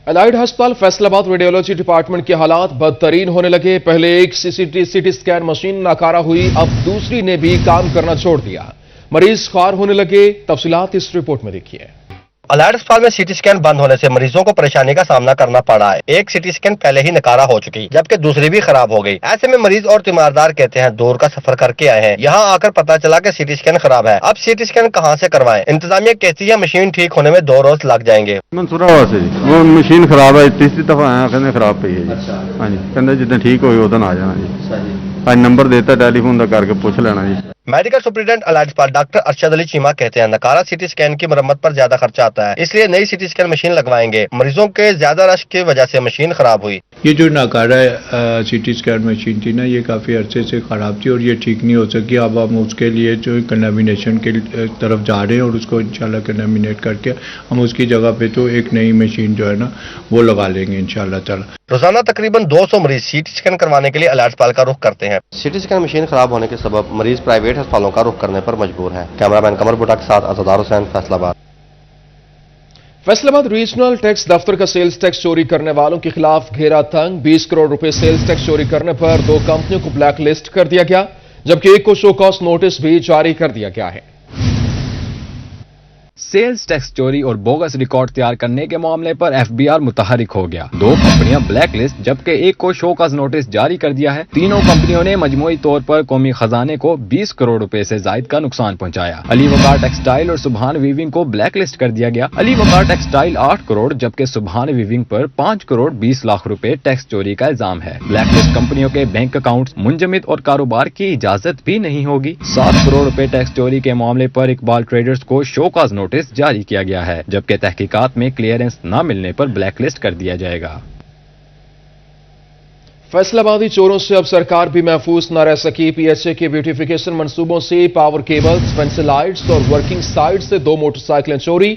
Allied ہسپتال فیصل آباد radiology department کے حالات بدترین ہونے لگے۔ پہلے ایک سی ٹی اسکین مشین ناکارہ ہوئی، اب دوسری نے بھی کام کرنا چھوڑ دیا۔ مریض خوار ہونے لگے۔ تفصیلات اس رپورٹ میں دیکھیے۔ الائڈ اسپتال میں سی ٹی اسکین بند ہونے سے مریضوں کو پریشانی کا سامنا کرنا پڑا ہے۔ ایک سی ٹی اسکین پہلے ہی ناکارہ ہو چکی، جبکہ دوسری بھی خراب ہو گئی۔ ایسے میں مریض اور تیماردار کہتے ہیں دور کا سفر کر کے آئے ہیں، یہاں آ کر پتا چلا کہ سی ٹی اسکین خراب ہے، اب سی ٹی اسکین کہاں سے کروائیں؟ انتظامیہ کہتی ہے مشین ٹھیک ہونے میں 2 روز لگ جائیں گے۔ منصورا سے وہ مشین خراب ہے، تیسری دفعہ آیا کہنے خراب پئی ہے جی۔ ہاں جی کہنے جتنے ٹھیک ہوئی ادن آ جانا جی۔ آج نمبر دیتا ٹیلی فون کا کر کے پوچھ لینا جی۔ میڈیکل سپرنٹینڈنٹ الائڈ اسپتال ڈاکٹر ارشد علی چیمہ کہتے ہیں ناکارہ سی ٹی اسکین کی مرمت پر زیادہ خرچہ آتا ہے، اس لیے نئی سی ٹی اسکین مشین لگوائیں گے۔ مریضوں کے زیادہ رش کی وجہ سے مشین خراب ہوئی۔ یہ جو ناکارہ سی ٹی اسکین مشین تھی نا، یہ کافی عرصے سے خراب تھی اور یہ ٹھیک نہیں ہو سکی۔ اب ہم اس کے لیے جو کنڈامنیشن کی طرف جا رہے ہیں اور اس کو انشاءاللہ کنڈامنیٹ کر کے ہم اس کی جگہ پہ تو ایک نئی مشین جو ہے نا وہ لگا لیں گے انشاءاللہ تعالی۔ روزانہ تقریباً 200 مریض سی ٹی اسکین کروانے کے لیے الائڈ اسپتال کا رخ کرتے ہیں۔ سی ٹی اسکین مشین خراب ہونے کے سبب مریض پرائیویٹ ہسپتالوں کا رخ کرنے پر مجبور ہیں۔ کیمرہ مین قمر بھٹا کے ساتھ عزادار حسین، فیصل آباد۔ فیصل آباد ریجنل ٹیکس دفتر کا سیلز ٹیکس چوری کرنے والوں کے خلاف گھیرا تنگ۔ 20 کروڑ روپے سیلز ٹیکس چوری کرنے پر 2 کمپنیوں کو بلیک لسٹ کر دیا گیا، جبکہ ایک کو شو کاز نوٹس بھی جاری کر دیا گیا ہے۔ سیلز ٹیکس چوری اور بوگس ریکارڈ تیار کرنے کے معاملے پر ایف بی آر متحرک ہو گیا۔ 2 کمپنیاں بلیک لسٹ جبکہ ایک کو شو کاز نوٹس جاری کر دیا ہے۔ تینوں کمپنیوں نے مجموعی طور پر قومی خزانے کو 20 کروڑ روپے سے زائد کا نقصان پہنچایا۔ علی وقار ٹیکسٹائل اور سبحان ویونگ کو بلیک لسٹ کر دیا گیا۔ علی وقار ٹیکسٹائل 8 کروڑ جبکہ سبحان ویونگ پر 5 کروڑ 20 لاکھ روپے ٹیکس چوری کا الزام ہے۔ بلیک لسٹ کمپنیوں کے بینک اکاؤنٹس منجمد اور کاروبار کی اجازت بھی نہیں ہوگی۔ 7 کروڑ روپے ٹیکس چوری کے معاملے پر اقبال ٹریڈرز کو شو کاز نوٹس جاری کیا گیا ہے، جبکہ تحقیقات میں کلیئرنس نہ ملنے پر بلیک لسٹ کر دیا جائے گا۔ فیصل آبادی چوروں سے اب سرکار بھی محفوظ نہ رہ سکی۔ پی ایچ اے کے بیوٹیفیکیشن منصوبوں سے پاور کیبلز، فینسی لائٹس اور ورکنگ سائٹ سے 2 موٹر سائیکلیں چوری۔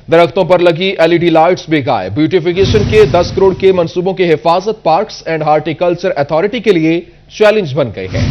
درختوں پر لگی ایل ای ڈی لائٹس بھی غائب۔ بیوٹیفیکیشن کے 10 کروڑ کے منصوبوں کی حفاظت پارکس اینڈ ہارٹیکلچر اتھارٹی کے لیے چیلنج بن گئی ہے۔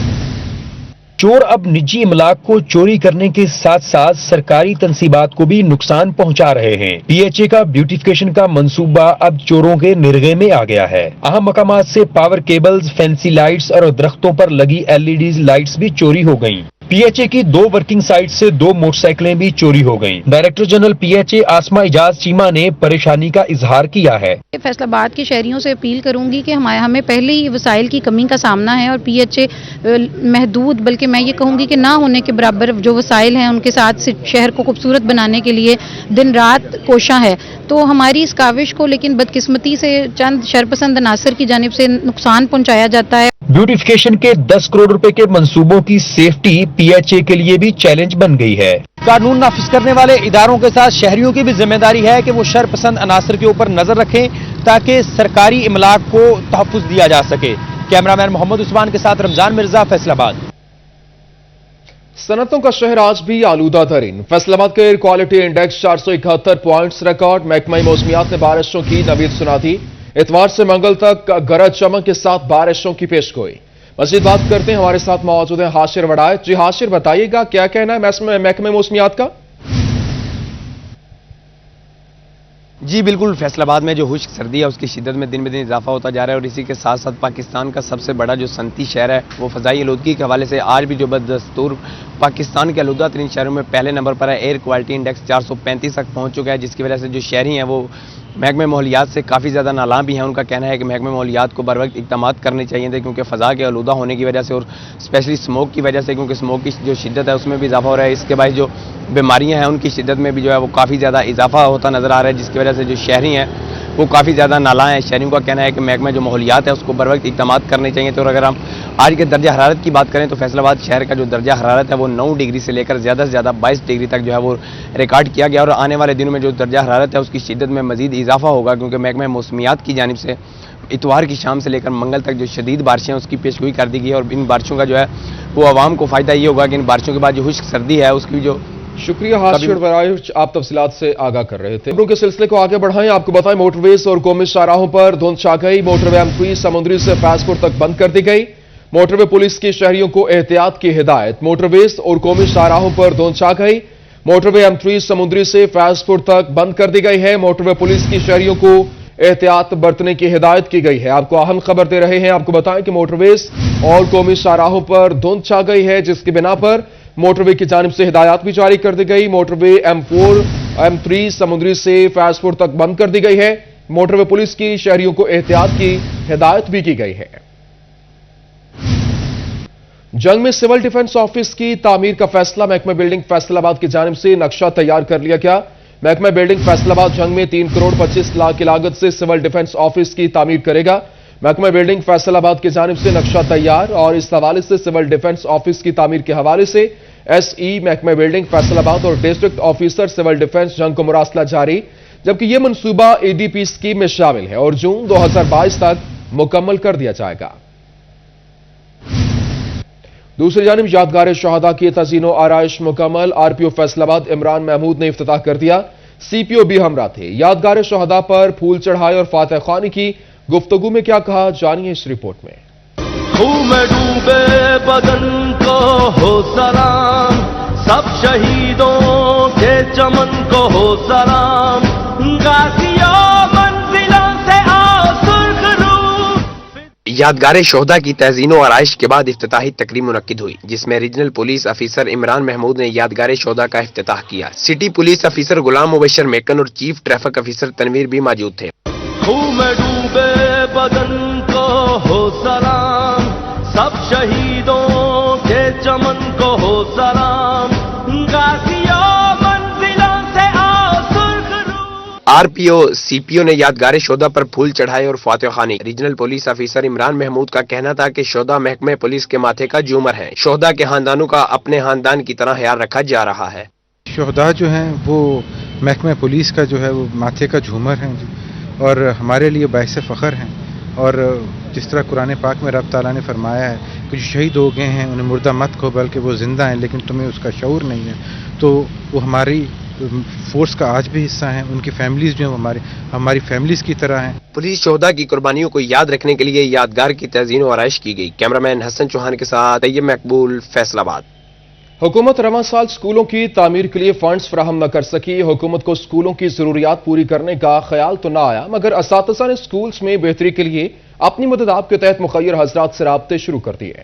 چور اب نجی املاک کو چوری کرنے کے ساتھ ساتھ سرکاری تنصیبات کو بھی نقصان پہنچا رہے ہیں۔ پی ایچ اے کا بیوٹیفیکیشن کا منصوبہ اب چوروں کے نرغے میں آ گیا ہے۔ اہم مقامات سے پاور کیبلز، فینسی لائٹس اور درختوں پر لگی ایل ای ڈی لائٹس بھی چوری ہو گئیں۔ پی ایچ اے کی 2 ورکنگ سائٹ سے 2 موٹر سائیکلیں بھی چوری ہو گئیں۔ Director general P H A Asma Ijaz Cheema نے پریشانی کا اظہار کیا ہے۔ فیصل آباد کے شہریوں سے اپیل کروں گی کہ ہمیں پہلے ہی وسائل کی کمی کا سامنا ہے اور پی ایچ اے محدود، بلکہ میں یہ کہوں گی کہ نہ ہونے کے برابر جو وسائل ہیں ان کے ساتھ شہر کو خوبصورت بنانے کے لیے دن رات کوشاں ہے۔ تو ہماری اس کاوش کو لیکن بدقسمتی سے چند شرپسند عناصر کی جانب سے نقصان پہنچایا جاتا ہے۔ بیوٹیفیکیشن کے 10 کروڑ روپے کے منصوبوں کی سیفٹی پی ایچ اے کے لیے بھی چیلنج بن گئی ہے۔ قانون نافذ کرنے والے اداروں کے ساتھ شہریوں کی بھی ذمہ داری ہے کہ وہ شرپسند عناصر کے اوپر نظر رکھیں تاکہ سرکاری املاک کو تحفظ دیا جا سکے۔ کیمرہ مین محمد عثمان کے ساتھ رمضان مرزا، فیصل آباد۔ صنعتوں کا شہر آج بھی آلودہ ترین۔ فیصل آباد کا air quality index 471 points record. محکمہ موسمیات نے بارشوں کی نوید سنا دی۔ اتوار سے منگل تک گرج چمک کے ساتھ بارشوں کی پیشگوئی۔ مزید بات کرتے ہیں، ہمارے ساتھ موجود ہیں حاشر وڑائے۔ جی حاشر، بتائیے گا کیا کہنا ہے محکمہ موسمیات کا؟ جی بالکل، فیصل آباد میں جو خشک سردی ہے اس کی شدت میں دن بدن اضافہ ہوتا جا رہا ہے اور اسی کے ساتھ ساتھ پاکستان کا سب سے بڑا جو صنعتی شہر ہے وہ فضائی آلودگی کے حوالے سے آج بھی جو بدستور پاکستان کے آلودہ ترین شہروں میں پہلے نمبر پر ہے۔ ایئر کوالٹی انڈیکس 435 تک پہنچ چکا ہے، جس کی وجہ سے جو شہری ہیں وہ محکمہ ماحولیات سے کافی زیادہ نالاں بھی ہیں۔ ان کا کہنا ہے کہ محکمہ ماحولیات کو بر وقت اقدامات کرنے چاہیے تھے، کیونکہ فضا کے آلودہ ہونے کی وجہ سے اور اسپیشلی اسموک کی وجہ سے، کیونکہ اسموک کی جو شدت ہے اس میں بھی اضافہ ہو رہا ہے، اس کے باعث جو بیماریاں ہیں ان کی شدت میں بھی جو ہے وہ کافی زیادہ اضافہ ہوتا نظر آ رہا ہے، جس کی وجہ سے جو شہری ہیں وہ کافی زیادہ نالاں ہیں۔ شہریوں کا کہنا ہے کہ محکمہ جو ماحولیات ہے اس کو بر وقت اقدامات کرنے چاہیے تھے۔ اور اگر ہم آج کے درجہ حرارت کی بات کریں تو فیصل آباد شہر کا جو درجہ حرارت ہے وہ 9 ڈگری سے لے کر زیادہ سے زیادہ 22 ڈگری تک جو ہے وہ ریکارڈ کیا گیا، اور آنے والے دنوں میں جو درجہ حرارت ہے اس کی شدت میں مزید اضافہ ہوگا، کیونکہ محکمہ موسمیات کی جانب سے اتوار کی شام سے لے کر منگل تک جو شدید بارشیں اس کی پیشگوئی کر دی گئی ہے، اور ان بارشوں کا جو ہے وہ عوام کو فائدہ یہ ہوگا کہ ان بارشوں کے بعد جو خشک سردی ہے اس کی جو شکریہ حاشر برائے، آپ تفصیلات سے آگاہ کر رہے تھے۔ خبروں کے سلسلے کو آگے بڑھائیں، آپ کو بتائیں موٹر ویز اور قومی شاہراہوں پر دھند چھا گئی۔ موٹر وے M3 سمندری سے فیض پور تک بند کر دی گئی۔ موٹر وے پولیس کی شہریوں کو احتیاط کی ہدایت۔ موٹر ویز اور قومی شاہراہوں پر دھند چھا گئی۔ موٹر وے M3 سمندری سے فیض پور تک بند کر دی گئی ہے۔ موٹر وے پولیس کی شہریوں کو एहतियात बरतने की हिदायत की गई है। आपको अहम खबर दे रहे हैं। आपको बताएं कि मोटरवेज और कौमी शाहराहों पर धुंध छा गई है, जिसकी बिना पर मोटरवे की जानिब से हिदायत भी जारी कर दी गई। मोटरवे M4 M3 समुद्री से फैजपुर तक बंद कर दी गई है। मोटरवे पुलिस की शहरियों को एहतियात की हिदायत भी की गई है। जंग में सिविल डिफेंस ऑफिस की तामीर का फैसला महकमा बिल्डिंग फैसलाबाद की जानिब से नक्शा तैयार कर लिया गया। महकमा बिल्डिंग फैसलाबाद जंग में 3 करोड़ 25 लाख की लागत से सिविल डिफेंस ऑफिस की तामीर करेगा। महकमा बिल्डिंग फैसलाबाद की जानिब से नक्शा तैयार और इस हवाले से सिविल डिफेंस ऑफिस की तामीर के हवाले से SE महकमा बिल्डिंग फैसलाबाद और डिस्ट्रिक्ट ऑफिसर सिविल डिफेंस जंग को मुरासला जारी, जबकि यह मंसूबा ADP स्कीम में शामिल है और जून 2022 तक मुकम्मल कर दिया जाएगा। दूसरी जानिब यादगार शहादा की तज़ीनो आराइश मुकम्मल। RPO फैसलाबाद इमरान महमूद ने इफ्तिताह कर दिया। CPO भी हमरा थे। यादगार शहादा पर फूल चढ़ाए और फातह खानी की गुफ्तगू में क्या कहा, जानिए इस रिपोर्ट में। खून में डूबे बदन को हो सलाम, सब शहीदों के चमन को हो सलाम, गाजियों मंजिलों से आओ सुर्ख रूह। यादगार शोहदा की तज़ीनो आराइश के बाद इफ्तिताही तकरीब मुनक्किद हुई, जिसमें रीजनल पुलिस अफसर इमरान महमूद ने यादगार शोहदा का इफ्तिताह किया। सिटी पुलिस अफसर गुलाम मुबशर मेकन और चीफ ट्रैफिक अफसर तनवीर भी मौजूद थे। खून में डूबे बदन को हो सलाम, सब शहीदों के चमन को हो सलाम, गाजियों मंजिलों से आओ सुर्ख रूह। RPO CPO ने यादगार शोहदा पर फूल चढ़ाए और फातह खानी। रीजनल पुलिस अफसर इमरान महमूद का कहना था कि शोहदा महकमे पुलिस के माथे का झूमर है। शोहदा के खानदानों का अपने खानदान की तरह ख्याल रखा जा रहा है। शोहदा जो हैं वो महकमे पुलिस का जो है वो माथे का झूमर हैं और हमारे लिए बाइस फ़ख्र हैं। और जिस तरह कुरान पाक में रब ताला ने फरमाया है कि जो शहीद हो गए हैं उन्हें मुर्दा मत कहो बल्कि वो ज़िंदा हैं, लेकिन तुम्हें उसका शऊर नहीं है, तो वो हमारी फोर्स का आज भी हिस्सा हैं। उनकी फैमिलीज़ जो हैं हमारी फैमिलीज़ की तरह हैं। पुलिस शोहदा की कुर्बानियों को याद रखने के लिए यादगार की तज़ीनो आराइश की गई। कैमरामैन हसन चौहान के साथ तैयब मकबूल, फैसलाबाद। हुकूमत रवां साल स्कूलों की तामीर के लिए फंड्स फराहम न कर सकी। हुकूमत को स्कूलों की जरूरियात पूरी करने का ख्याल तो ना आया, मगर असातिज़ा ने स्कूल्स में बेहतरी के लिए अपनी मदद आपके तहत मुखय्यर हजरात से राब्ते शुरू कर दिए।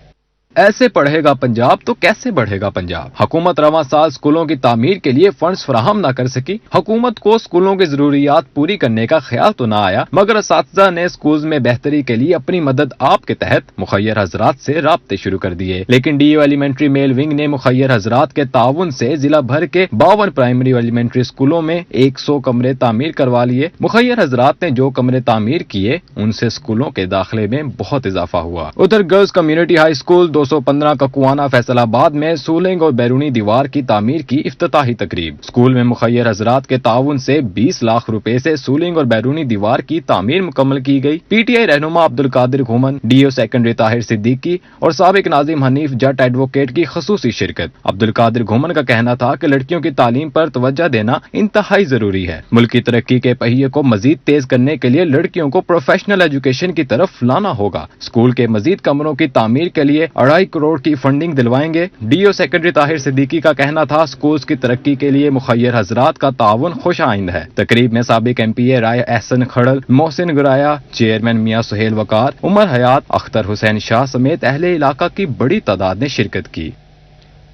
ऐसे पढ़ेगा पंजाब तो कैसे बढ़ेगा पंजाब। हुकूमत रवां साल स्कूलों की तामीर के लिए फंड्स फराहम न कर सकी। हुकूमत को स्कूलों की जरूरियात पूरी करने का ख्याल तो ना आया, मगर असातिज़ा ने स्कूल्स में बेहतरी के लिए अपनी मदद आपके तहत मुखय्यर हजरात से राब्ते शुरू कर दिए। लेकिन DO एलिमेंट्री मेल विंग ने मुखय्यर हजरात के ताउन से जिला भर के 52 प्राइमरी और एलिमेंट्री स्कूलों में 100 कमरे तामीर करवा लिए। मुखय्यर हजरात ने जो कमरे तामीर किए उनसे स्कूलों के दाखिले में बहुत इजाफा हुआ। उधर girls community high school 215 Kakuana Faisalabad में सूलिंग और बैरूनी दीवार की तामीर की इफ्तिताही तकरीब। स्कूल में मुखय्यर हजरात के ताउन से 20 लाख रुपए से सूलिंग और बैरूनी दीवार की तामीर मुकम्मल की गई। PTI रहनुमा अब्दुल कादिर घुमन, DO सेकेंडरी ताहिर सिद्दीकी और साबिक नाजिम हनीफ जट एडवोकेट की खसूसी शिरकत। अब्दुल कादिर घुमन का कहना था कि लड़कियों की तालीम पर तवज्जो देना इंतहाई जरूरी है। मुल्क की तरक्की के पहिए को मजीद तेज करने के लिए लड़कियों को प्रोफेशनल एजुकेशन की तरफ लाना होगा। स्कूल के मजीद कमरों की तामीर के लिए 2.5 करोड़ की फंडिंग दिलवाएंगे। DO सेक्रेटरी ताहिर सिद्दीकी का कहना था स्कूल्स की तरक्की के लिए मुखय्यर हजरात का ताउन खुश आइंद है। तकरीब में साबिक MPA राय एहसन खड़ल, मोहसिन गुराया, चेयरमैन मियां सुहेल वकार, उमर हयात, अख्तर हुसैन शाह समेत अहले इलाका की बड़ी तादाद ने शिरकत की।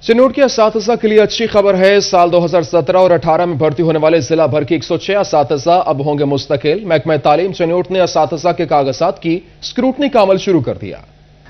चिनौट के असातिज़ा के लिए अच्छी खबर है। साल 2017 और 18 में भर्ती होने वाले जिला भर के 106 असातिज़ा अब होंगे मुस्तकिल। महकमा तालीम चिनौट ने असातिज़ा के कागजात की स्क्रूटनी का अमल शुरू कर दिया।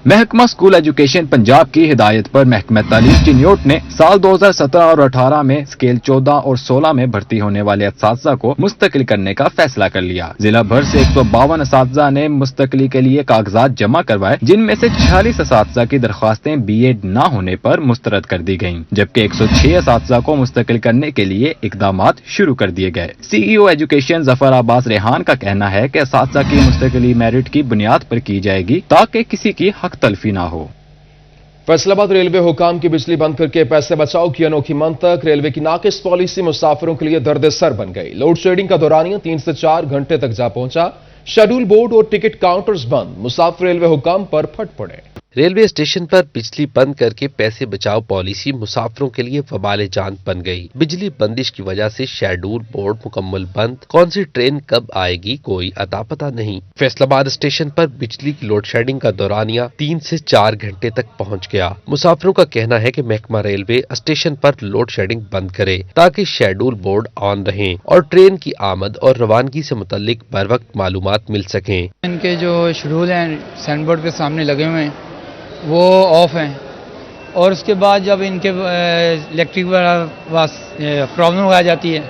महकमा स्कूल एजुकेशन पंजाब की हिदायत पर महकमा तालीम चिन्योट ने साल 2017 और 18 में स्केल 14 और 16 में भर्ती होने वाले असातिज़ा को मुस्तकिल करने का फैसला कर लिया। जिला भर से 152 असातिज़ा ने मुस्तकिली के लिए कागजात जमा करवाए, जिनमें से 46 असातिज़ा की दरख्वास्तें BEd न होने पर मुस्तरद कर दी गयी, जबकि 106 असातिज़ा को मुस्तकिल करने के लिए इकदामात शुरू कर दिए गए। CEO एजुकेशन जफर अब्बास रेहान का कहना है कि असातिज़ा की मुस्तकिली मेरिट की बुनियाद पर की जाएगी ताकि किसी की हक तलफी ना हो। फैसलाबाद रेलवे हुकाम की बिजली बंद करके पैसे बचाओ की अनोखी मंतक। रेलवे की नाकिस पॉलिसी मुसाफिरों के लिए दर्द सर बन गई। लोड शेडिंग का दौरानिया 3 से 4 घंटे तक जा पहुंचा। शेड्यूल बोर्ड और टिकट काउंटर्स बंद। मुसाफिर रेलवे हुकाम पर फट पड़े। रेलवे स्टेशन पर बिजली बंद करके पैसे बचाओ पॉलिसी मुसाफिरों के लिए वबाले जान बन गई। बिजली बंदिश की वजह से शेड्यूल बोर्ड मुकम्मल बंद, कौन सी ट्रेन कब आएगी कोई अता पता नहीं। फैसलाबाद स्टेशन पर बिजली की लोड शेडिंग का दौरानिया 3 से 4 घंटे तक पहुंच गया। मुसाफिरों का कहना है कि महकमा रेलवे स्टेशन पर लोड शेडिंग बंद करे ताकि शेड्यूल बोर्ड ऑन रहे और ट्रेन की आमद और रवानगी से मुतल्लिक बर वक्त मालूमात मिल सकें। इनके जो शेड्यूल हैं साइन बोर्ड के सामने लगे हुए हैं वो ऑफ हैं, और उसके बाद जब इनके इलेक्ट्रिक प्रॉब्लम आ जाती है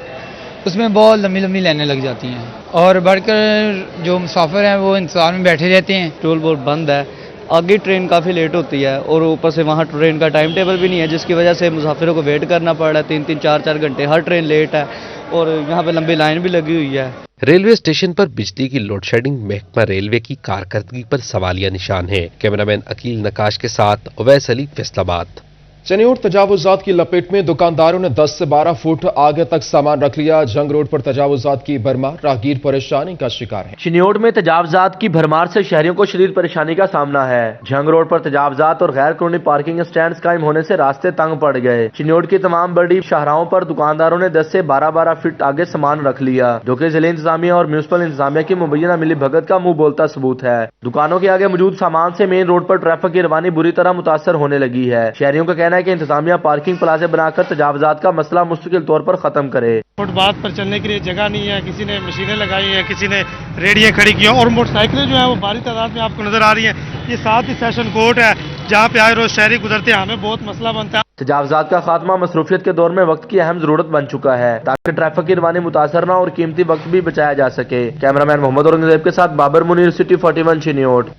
उसमें बहुत लंबी लंबी लाइनें लग जाती हैं और बढ़कर जो मुसाफिर हैं वो इंतजार में बैठे रहते हैं। टोल बोर्ड बंद है, आगे ट्रेन काफ़ी लेट होती है और ऊपर से वहाँ ट्रेन का टाइम टेबल भी नहीं है, जिसकी वजह से मुसाफिरों को वेट करना पड़ रहा है। 3-3, 4-4 घंटे हर ट्रेन लेट है और यहाँ पे लंबी लाइन भी लगी हुई है। रेलवे स्टेशन पर बिजली की लोड शेडिंग महकमा रेलवे की कारकर्दगी पर सवालिया निशान है। कैमरामैन अकील नकाश के साथ उवैस अली, फैसलाबाद। चनियोट तजावुजात की लपेट में दुकानदारों ने 10 से 12 फुट आगे तक सामान रख लिया। जंग रोड पर तजावुजात की भरमार, राहगीर परेशानी का शिकार है। चिन्योट में तजावुजात की भरमार से शहरियों को शदीद परेशानी का सामना है। जंग रोड पर तजावुजात और गैर कानूनी पार्किंग स्टैंड कायम होने से रास्ते तंग पड़ गए। चिन्योट की तमाम बड़ी शाहराहों पर दुकानदारों ने 10 से 12 फीट आगे सामान रख लिया, जो कि जिले इंतजामिया और म्यूनिसिपल इंतजामिया की मुबैना मिली भगत का मुंह बोलता सबूत है। दुकानों के आगे मौजूद सामान से मेन रोड पर ट्रैफिक की रवानी बुरी तरह मुतासर होने लगी है। शहरियों का कहना है कि इंतजामिया पार्किंग प्लाजे बनाकर तजावुजात का मसला मुस्तकिल तौर पर खत्म करे। फुटपाथ पर चलने के लिए जगह नहीं है, किसी ने मशीनें लगाई हैं, किसी ने रेडियां खड़ी की हैं और मोटरसाइकिलें जो है वो भारी तादाद में आपको नजर आ रही हैं। ये साथ ही सेशन कोर्ट है जहाँ पे आए रोज शहरी गुजरते हैं, हमें बहुत मसला बनता है। तजावुजात का खात्मा मसरूफियत के दौर में वक्त की अहम जरूरत बन चुका है ताकि ट्रैफिक की रवानी मुतासर न और कीमती वक्त भी बचाया जा सके। कैमरामैन मोहम्मद औरंगजेब के साथ Babar Munir, city 41 Chiniot.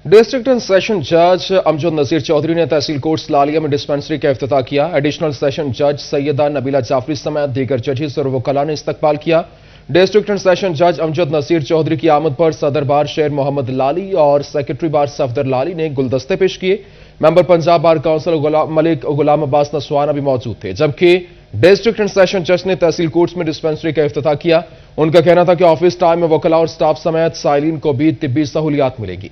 District and session जज अमजद नजीर चौधरी ने तहसील कोर्ट सलालिया में डिस्पेंसरी का इफ्तिताह किया। एडिशनल सेशन जज सैयदा नबीला जाफरी समेत दीगर जजेस और वकला ने इस्तकबाल किया। डिस्ट्रिक्ट एंड सेशन जज अमजद नजीर चौधरी की आमद पर सदर बार शेर मोहम्मद लाली और सेक्रेटरी बार सफदर लाली ने गुलदस्ते पेश किए। Member Punjab bar council Malik Ghulam Abbas Naswana भी मौजूद थे, जबकि डिस्ट्रिक्ट एंड सेशन जज ने तहसील कोर्ट्स में डिस्पेंसरी का इफ्तिताह किया। उनका कहना था कि ऑफिस टाइम में वकला और स्टाफ समेत साइलिन को भी तिब्बी सहूलियात मिलेगी।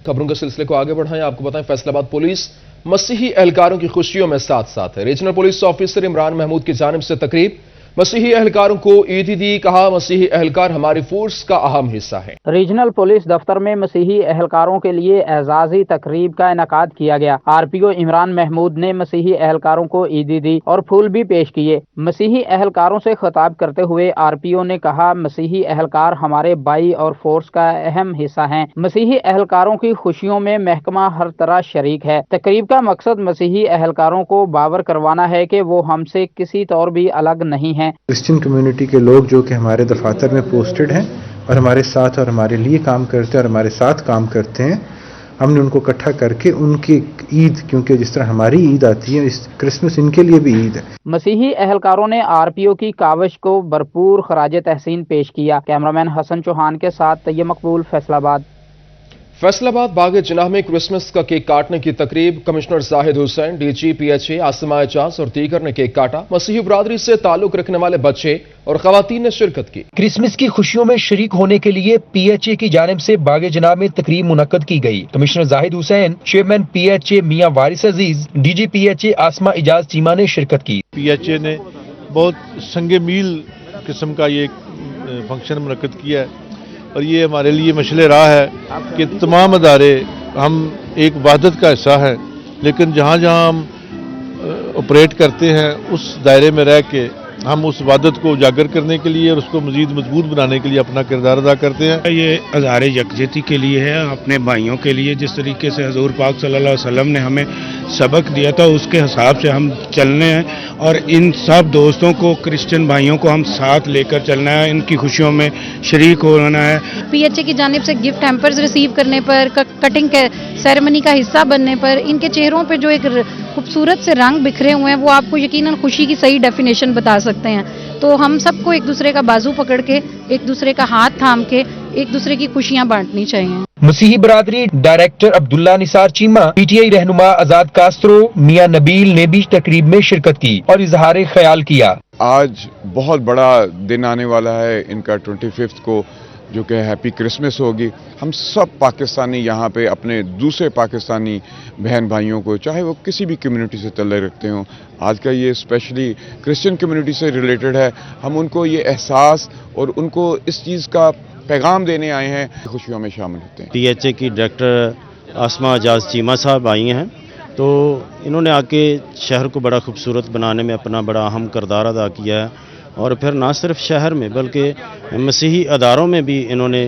खबरों के सिलसिले को आगे बढ़ाएं, आपको बताएं फैसलाबाद पुलिस मसीही एहलकारों की खुशियों में साथ साथ है। Regional police officer Imran Mahmood की जानिब से तकरीब, मसीही एहलकारों को ईदी दी, कहा मसीही एहलकार हमारी फोर्स का अहम हिस्सा है। रीजनल पुलिस दफ्तर में मसीही एहलकारों के लिए एजाजी तकरीब का इनेकाद किया गया। आरपीओ इमरान महमूद ने मसीही एहलकारों को ईदी दी और फूल भी पेश किए। मसीही एहलकारों से खिताब करते हुए आरपीओ ने कहा मसीही एहलकार हमारे बाई और फोर्स का अहम हिस्सा हैं। मसीही एहलकारों की खुशियों में महकमा हर तरह शरीक है। तकरीब का मकसद मसीही एहलकारों को बावर करवाना है कि वो हमसे किसी तौर भी अलग नहीं है। क्रिश्चियन कम्युनिटी के लोग जो कि हमारे दफातर में पोस्टेड हैं और हमारे साथ और हमारे लिए काम करते हैं और हमारे साथ काम करते हैं, हमने उनको इकट्ठा करके उनकी ईद, क्योंकि जिस तरह हमारी ईद आती है, इस क्रिसमस इनके लिए भी ईद है। मसीही एहलकारों ने आरपीओ की काविश को भरपूर खराज तहसीन पेश किया। कैमरामैन हसन चौहान के साथ तैयब मकबूल, फैसलाबाद। फैसलाबाद बागे जिनाह में क्रिसमस का केक काटने की तकरीब, commissioner Zahid Hussain, DG PHA Asma Ejaz और दीगर ने केक काटा। मसीही बरादरी से ताल्लुक रखने वाले बच्चे और खवातीन ने शिरकत की। क्रिसमस की खुशियों में शरीक होने के लिए पीएचए की जानिब से बागे जिनाह में तकरीब मुनक्कद की गई। Commissioner Zahid Hussain, chairman PHA Mian Waris Aziz, DG PHA Asma Ejaz Cheema ने शिरकत की। पीएचए ने बहुत संगे मील किस्म का ये फंक्शन मुनक्कद किया है और ये हमारे लिए मशले राह है कि तमाम अदारे हम एक वहदत का हिस्सा है, लेकिन जहाँ जहाँ हम ऑपरेट करते हैं उस दायरे में रह के हम उस वहदत को उजागर करने के लिए और उसको मजीद मजबूत बनाने के लिए अपना किरदार अदा करते हैं। ये अज़ारे यकजहती के लिए है, अपने भाइयों के लिए। जिस तरीके से हजूर पाक सल्लल्लाहु अलैहि वसल्लम ने हमें सबक दिया था उसके हिसाब से हम चलने हैं और इन सब दोस्तों को, क्रिश्चियन भाइयों को हम साथ लेकर चलना है, इनकी खुशियों में शरीक होना है। पीएचए की जानिब से गिफ्ट हैम्पर्स रिसीव करने पर, कटिंग के सेरेमनी का हिस्सा बनने पर, इनके चेहरों पर जो एक खूबसूरत से रंग बिखरे हुए हैं वो आपको यकीनन खुशी की सही डेफिनेशन बता सकते हैं। तो हम सबको एक दूसरे का बाजू पकड़ के, एक दूसरे का हाथ थाम के, एक दूसरे की खुशियां बांटनी चाहिए। मसीही बरादरी डायरेक्टर अब्दुल्ला निसार चीमा, पीटीआई रहनुमा आजाद कास्त्रो, मियां नबील ने भी तकरीब में शिरकत की और इजहार ख्याल किया। आज बहुत बड़ा दिन आने वाला है इनका 25 को जो कि हैप्पी क्रिसमस होगी। हम सब पाकिस्तानी यहाँ पे अपने दूसरे पाकिस्तानी बहन भाइयों को, चाहे वो किसी भी कम्युनिटी से ताल्लुक़ रखते हों, आज का ये स्पेशली क्रिश्चियन कम्युनिटी से रिलेटेड है, हम उनको ये एहसास और उनको इस चीज़ का पैगाम देने आए हैं, खुशियों में शामिल होते हैं। PHA की डायरेक्टर आसमा एजाज चीमा साहब आई हैं, तो इन्होंने आके शहर को बड़ा खूबसूरत बनाने में अपना बड़ा अहम किरदार अदा किया है, और फिर ना सिर्फ शहर में बल्कि मसीही अदारों में भी इन्होंने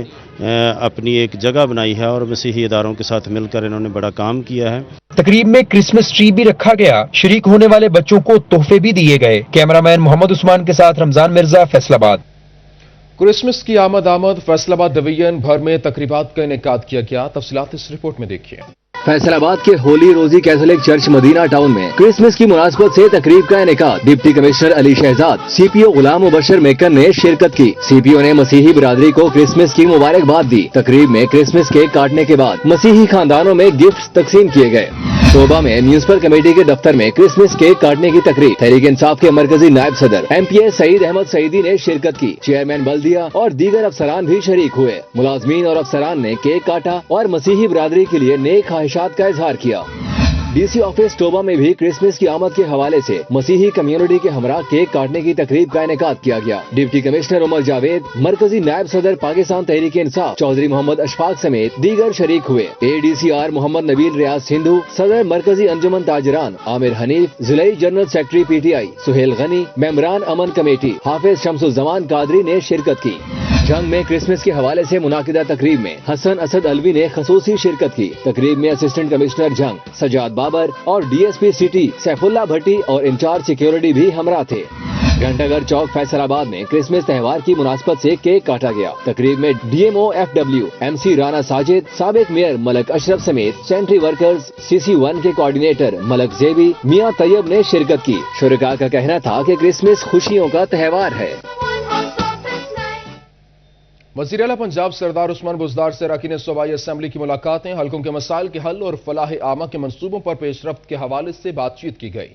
अपनी एक जगह बनाई है, और मसीही अदारों के साथ मिलकर इन्होंने बड़ा काम किया है। तकरीब में क्रिसमस ट्री भी रखा गया। शरीक होने वाले बच्चों को तोहफे भी दिए गए। कैमरामैन मोहम्मद उस्मान के साथ रमजान मिर्जा, फैसलाबाद। क्रिसमस की आमद फैसलाबाद डिवीजन भर में तकरीबात का इनेकाद किया गया। तफसीलात इस रिपोर्ट में देखिए। फैसलाबाद के Holy Rosary Catholic Church Madina Town में क्रिसमस की मुनासबत से तकरीब का इनेकाद deputy commissioner Ali Shahzad, CPO Ghulam Mubashar Maker ने शिरकत की। CPO ने मसीही बिरादरी को क्रिसमस की मुबारकबाद दी। तकरीब में क्रिसमस केक काटने के बाद मसीही खानदानों में गिफ्ट तकसीम किए गए। तोबा में म्यूनिसिपल कमेटी के दफ्तर में क्रिसमस केक काटने की तकरीब तहरीक इंसाफ के मरकजी नायब सदर MPA सईद अहमद सईदी ने शिरकत की। चेयरमैन बल्दिया और दीगर अफसरान भी शरीक हुए। मुलाजमीन और अफसरान ने केक काटा और मसीही बिरादरी के लिए नेक ख्वाहिशात का इजहार किया। DC ऑफिस तोबा में भी क्रिसमस की आमद के हवाले से मसीही कम्युनिटी के हमरा केक काटने की तकरीब का इनेकाद किया गया। डिप्टी कमिश्नर उमर जावेद, मरकजी नायब सदर पाकिस्तान तहरीक इंसाफ चौधरी मोहम्मद अशफाक समेत दीगर शरीक हुए। ADCR मोहम्मद नबील रियाज सिंधु, सदर मरकजी अंजुमन ताजरान आमिर हनीफ, जिलाई general secretary PTI Sohail Ghani, मेंबरान अमन कमेटी हाफिज शमसुज्जमान कादरी ने शिरकत की। जंग में क्रिसमस के हवाले से मुनाकिदा तकरीब में हसन असद अलवी ने खसूसी शिरकत की। तकरीब में असिस्टेंट कमिश्नर जंग सजाद बाबर और DSP सिटी सैफुल्ला भट्टी और इंचार्ज सिक्योरिटी भी हमरा थे। घंटाघर चौक फैसलाबाद में क्रिसमस त्योहार की मुनासबत से केक काटा गया। तकरीब में DMO FW MC Rana Sajid, साबिक मेयर मलक अशरफ समेत सेंट्री वर्कर्स CC1 के कोऑर्डिनेटर मलक जेबी, मियां तैयब ने शिरकत की। शुरका का कहना था कि क्रिसमस खुशियों का त्योहार है। वज़ीर आला पंजाब सरदार उस्मान बुज़दार से अरकान सूबाई असम्बली की मुलाकातें, हल्कों के मसाइल के हल और फलाह आमा के मंसूबों पर पेशरफ्त के हवाले से बातचीत की गई।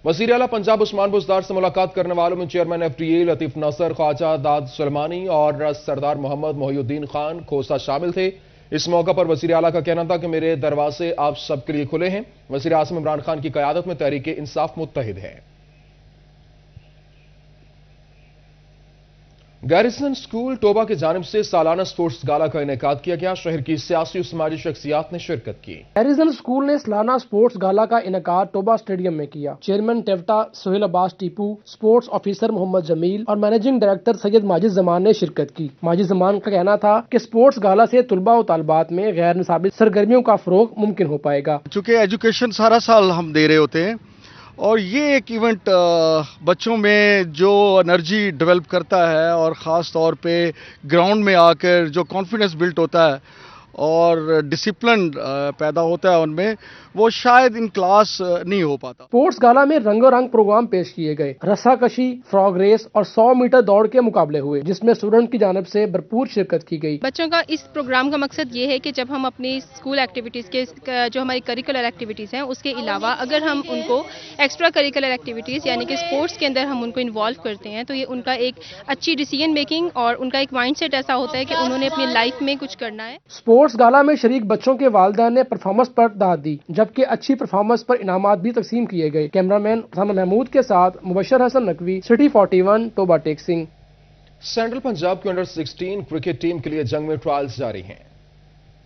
वज़ीर आला पंजाब उस्मान बुज़दार से मुलाकात करने वालों में चेयरमैन FTA लतीफ नसर, ख्वाजा दाद सुलेमानी और सरदार मोहम्मद मोहिउद्दीन खान खोसा शामिल थे। इस मौका पर वज़ीर आला का कहना था कि मेरे दरवाजे आप सबके लिए खुले हैं। वज़ीर आज़म इमरान खान की क़यादत में तहरीक इंसाफ मुत्तहिद है। गैरिसन स्कूल टोबा की जानिब से सालाना स्पोर्ट्स गाला का इनेकाद किया गया। शहर की सियासी और समाजी शख्सियात ने शिरकत की। गैरिसन स्कूल ने सालाना स्पोर्ट्स गाला का इनेकाद टोबा स्टेडियम में किया। Chairman टेवटा Sohail Abbas Tipu, sports officer Mohammad Jameel और मैनेजिंग डायरेक्टर सैयद माजिद जमान ने शिरकत की। माजिद जमान का कहना था कि स्पोर्ट्स गाला से तुलबा और तालिबात में गैर निसाबी सरगर्मियों का फरोग मुमकिन हो पाएगा। चूँकि एजुकेशन सारा साल हम दे रहे होते हैं, और ये एक इवेंट बच्चों में जो एनर्जी डेवलप करता है और ख़ास तौर पे ग्राउंड में आकर जो कॉन्फिडेंस बिल्ट होता है और डिसिप्लिन पैदा होता है उनमें, वो शायद इन क्लास नहीं हो पाता। स्पोर्ट्स गाला में रंगो रंग प्रोग्राम पेश किए गए। रस्साकशी, फ्रॉग रेस और 100 मीटर दौड़ के मुकाबले हुए, जिसमें स्टूडेंट की जानिब से भरपूर शिरकत की गई। बच्चों का इस प्रोग्राम का मकसद ये है कि जब हम अपनी स्कूल एक्टिविटीज़ के जो हमारी करिकुलर एक्टिविटीज़ हैं उसके अलावा अगर हम उनको एक्स्ट्रा करिकुलर एक्टिविटीज़ यानी कि स्पोर्ट्स के अंदर हम उनको इन्वॉल्व करते हैं तो ये उनका एक अच्छी डिसीजन मेकिंग और उनका एक माइंडसेट ऐसा होता है कि उन्होंने अपनी लाइफ में कुछ करना है। स्पोर्ट्स गाला में शरीक बच्चों के वालिदैन ने परफॉर्मेंस पर दाद दी, जबकि अच्छी परफॉर्मेंस पर इनामात भी तकसीम किए गए। कैमरामैन उसामा महमूद के साथ मुबशर हसन नकवी, सिटी 41, टोबा टेक सिंह। सेंट्रल पंजाब की अंडर-16 क्रिकेट टीम के लिए जंग में ट्रायल्स जारी हैं।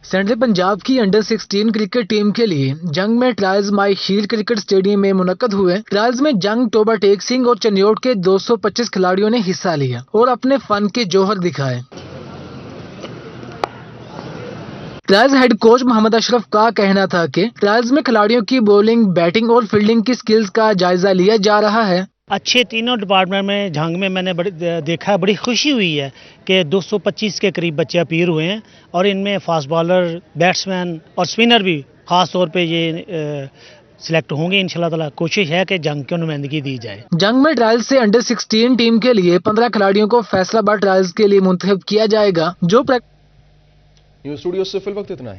सेंट्रल पंजाब की अंडर-16 क्रिकेट टीम के लिए जंग में ट्रायल्स माई शील्ड क्रिकेट स्टेडियम में मुनक्कद हुए। ट्रायल्स में जंग, टोबा टेक सिंह और चन्योट के 225 खिलाड़ियों ने हिस्सा लिया और अपने फन के जौहर दिखाए। Trials head coach Mohammad Ashraf का कहना था कि ट्रायल्स में खिलाड़ियों की बॉलिंग, बैटिंग और फील्डिंग की स्किल्स का जायजा लिया जा रहा है। अच्छे तीनों डिपार्टमेंट में जंग में मैंने देखा, बड़ी खुशी हुई है कि 225 के करीब बच्चे अपीयर हुए हैं और इनमें फास्ट बॉलर, बैट्समैन और स्पिनर भी खास तौर पे ये सिलेक्ट होंगे। इंशाल्लाह ताला कोशिश है कि जंग की नुमाइंदगी दी जाए। जंग में ट्रायल्स से अंडर-16 टीम के लिए 15 खिलाड़ियों को फैसलाबाद ट्रायल्स के लिए मुंतखब किया जाएगा। जो न्यूज़ स्टूडियो से फिल वक्त इतना है।